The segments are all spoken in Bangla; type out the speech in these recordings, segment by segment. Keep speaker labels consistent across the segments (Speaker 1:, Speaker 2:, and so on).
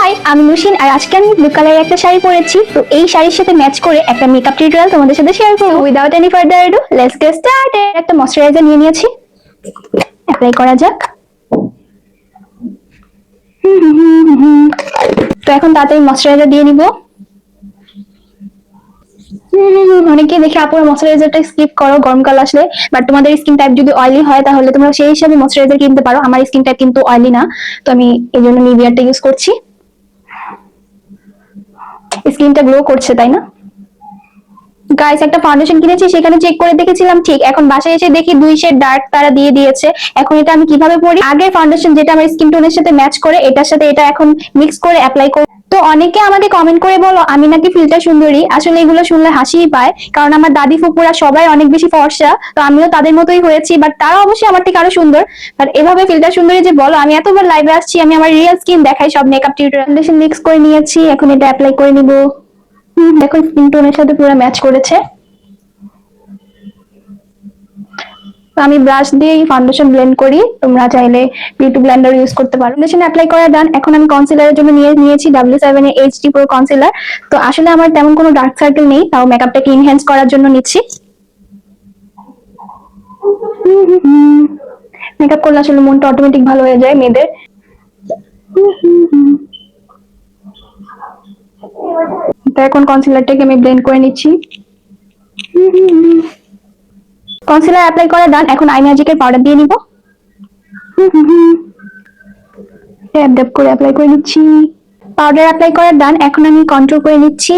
Speaker 1: হাই, আমি নুশিন আর আজকে আমি ব্লু কালারের একটা শাড়ি পরেছি। তো এই শাড়ির সাথে ম্যাচ করে একটা মেকআপ টিউটোরিয়াল তোমাদের সাথে শেয়ার করব। Without any further ado let's get started. একটা ময়শ্চারাইজার নিয়ে নিয়েছি, অ্যাপ্লাই করা যাক। তো এখন তাড়াতাড়ি ময়শ্চারাইজার দিয়ে নিব। অনেকে দেখে আপুর ময়শ্চারাইজারটা স্কিপ করো গরমকাল আসলে, বাট তোমাদের স্কিন টাইপ যদি অয়েলি হয় তাহলে তোমরা সেই হিসাবে ময়শ্চারাইজার কিনতে পারো। আমার স্কিন টাইপ কিন্তু অয়েলি না, তো আমি এই জন্য নিভিয়ারটা ইউজ করছি। স্কিনটা গ্লো করছে, তাই না গাইস? একটা ফাউন্ডেশন কিনেছি, সেখানে চেক করে দেখেছিলাম ঠিক, এখন বাসায় এসে দেখি 2 শেড ডার্ক তারা দিয়ে দিয়েছে। এখন এটা আমি কিভাবে পরি? আগের ফাউন্ডেশন যেটা আমার স্কিন টোনের সাথে ম্যাচ করে, এটার সাথে এটা এখন মিক্স করে অ্যাপ্লাই করি। তো অনেকে আমাকে কমেন্ট করে বলো আমি নাকি ফিল্টার সুন্দরী। আসলে এগুলো শুনলে হাসিই পায়, কারণ আমার দাদি ফুপুরা সবাই অনেক বেশি ফর্সা, তো আমিও তাদের মতোই হয়েছি, বাট তারা অবশ্যই আমার থেকে আরো সুন্দর। বাট এভাবে ফিল্টার সুন্দরী যে বলো, আমি এতবার লাইভে আসছি, আমি আমার রিয়েল স্কিন দেখাই সব মেকআপ টিউটোরিয়াল। ফাউন্ডেশন মিক্স করে নিয়েছি, এখন এটা অ্যাপ্লাই করে নিব। দেখো স্কিন টোনের সাথে পুরো ম্যাচ করেছে। আমি ব্রাশ দিয়ে ফাউন্ডেশন ব্লেন্ড করি, তোমরা চাইলে বিউটি ব্লেন্ডার ইউজ করতে পারো। ফাউন্ডেশন অ্যাপ্লাই করা ডান, এখন আমি কনসিলারের জন্য নিয়েছি W7 এর HD Pro কনসিলার। তো আসলে আমার তেমন কোনো ডার্ক সার্কেল নেই, তাও মেকআপটাকে এনহ্যান্স করার জন্য নিচ্ছি। মেকআপ করলে আসলে মনটা অটোমেটিক ভালো হয়ে যায় মেয়েদের। তো এখন কনসিলারটাকে আমি ব্লেন্ড করে নিচ্ছি। কনসিলার অ্যাপ্লাই করা ডান, এখন আই ম্যাজিকের পাউডার দিয়ে নিব। ট্যাপ ট্যাপ করে অ্যাপ্লাই করে নিচ্ছি। পাউডার অ্যাপ্লাই করা ডান, এখন আমি কন্ট্রোল করে নিচ্ছি।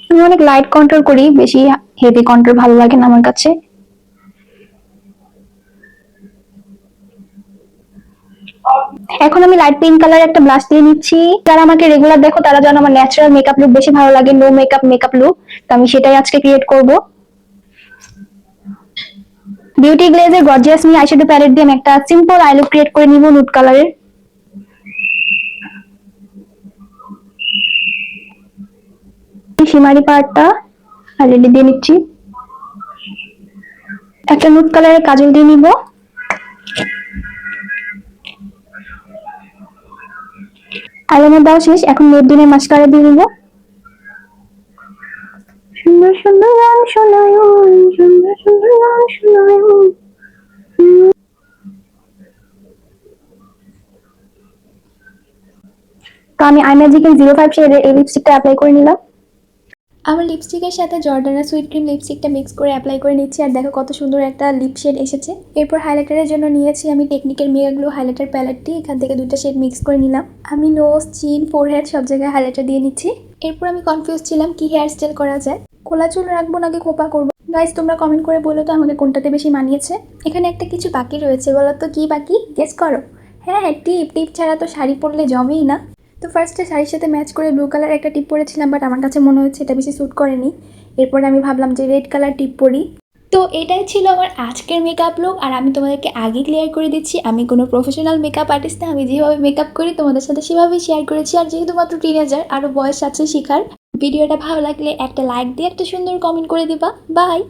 Speaker 1: আমি অনেক লাইট কন্ট্রোল করি, বেশি হেভি কন্ট্রোল ভালো লাগে না আমার কাছে। এখন আমি লাইট পিঙ্ক কালার একটা ব্লাশ দিয়ে নিচ্ছি। যারা আমাকে রেগুলার দেখো তারা জানো আমার ন্যাচারাল মেকআপ লুক বেশি ভালো লাগে, নো মেকআপ লুক। তো আমি সেটাই আজকে ক্রিয়েট করব। বিউটি গ্লেজের গর্জিয়াস মি আইশ্যাডো প্যালেট দিয়ে আমি একটা সিম্পল আই লুক ক্রিয়েট করে নিব নুড কালারের। শিমারি পার্টটা অলরেডি দিয়ে নিচ্ছি। একটা নুড কালারের কাজল দিয়ে নিব। আইলাইনার দাও শেষ, এখন মেবলিনের মাস্কারা দিয়ে নিব। সুন্দর সুন্দর গান শোনায়, সুন্দর সুন্দর গান শোনায়। তো আমি আই ম্যাজিকের 05 শেডের এই লিপস্টিকটা অ্যাপ্লাই করে নিলাম।
Speaker 2: আমার লিপস্টিকের সাথে জর্ডানা সুইট ক্রিম লিপস্টিকটা মিক্স করে অ্যাপ্লাই করে নিচ্ছি, আর দেখো কত সুন্দর একটা লিপ শেড এসেছে। এরপর হাইলাইটারের জন্য নিয়েছি আমি টেকনিকের মেগা গ্লো হাইলাইটার প্যালেটটি, এখান থেকে 2টা শেড মিক্স করে নিলাম। আমি নোজ, চিন, ফোরহেড সব জায়গায় হাইলাইটার দিয়ে নিচ্ছি। এরপর আমি কনফিউজ ছিলাম কি হেয়ার স্টাইল করা যায়, খোলা চুল রাখবো নাকি খোপা করবো। গাইস তোমরা কমেন্ট করে বলো তো আমাকে কোনটাতে বেশি মানিয়েছে। এখানে একটা কিছু বাকি রয়েছে, বলো তো কি বাকি, গেস করো। হ্যাঁ, টিপ ছাড়া তো শাড়ি পরলে জমেই না। তো ফার্স্টে শাড়ির সাথে ম্যাচ করে ব্লু কালার একটা টিপ পরেছিলাম, বাট আমার কাছে মনে হচ্ছে এটা বেশি স্যুট করেনি। এরপরে আমি ভাবলাম যে রেড কালার টিপ পরি। তো এটাই ছিল আমার আজকের মেকআপ লুক, আর আমি তোমাদেরকে আগে ক্লিয়ার করে দিচ্ছি আমি কোনো প্রফেশনাল মেকআপ আর্টিস্ট না। আমি যেভাবে মেকআপ করি তোমাদের সাথে সেভাবেই শেয়ার করেছি, আর যেহেতু মাত্র টিনেজার, আরও বয়স আছে শেখার। ভিডিওটা ভালো লাগলে একটা লাইক দিয়ে একটা সুন্দর কমেন্ট করে দিবা। বাই।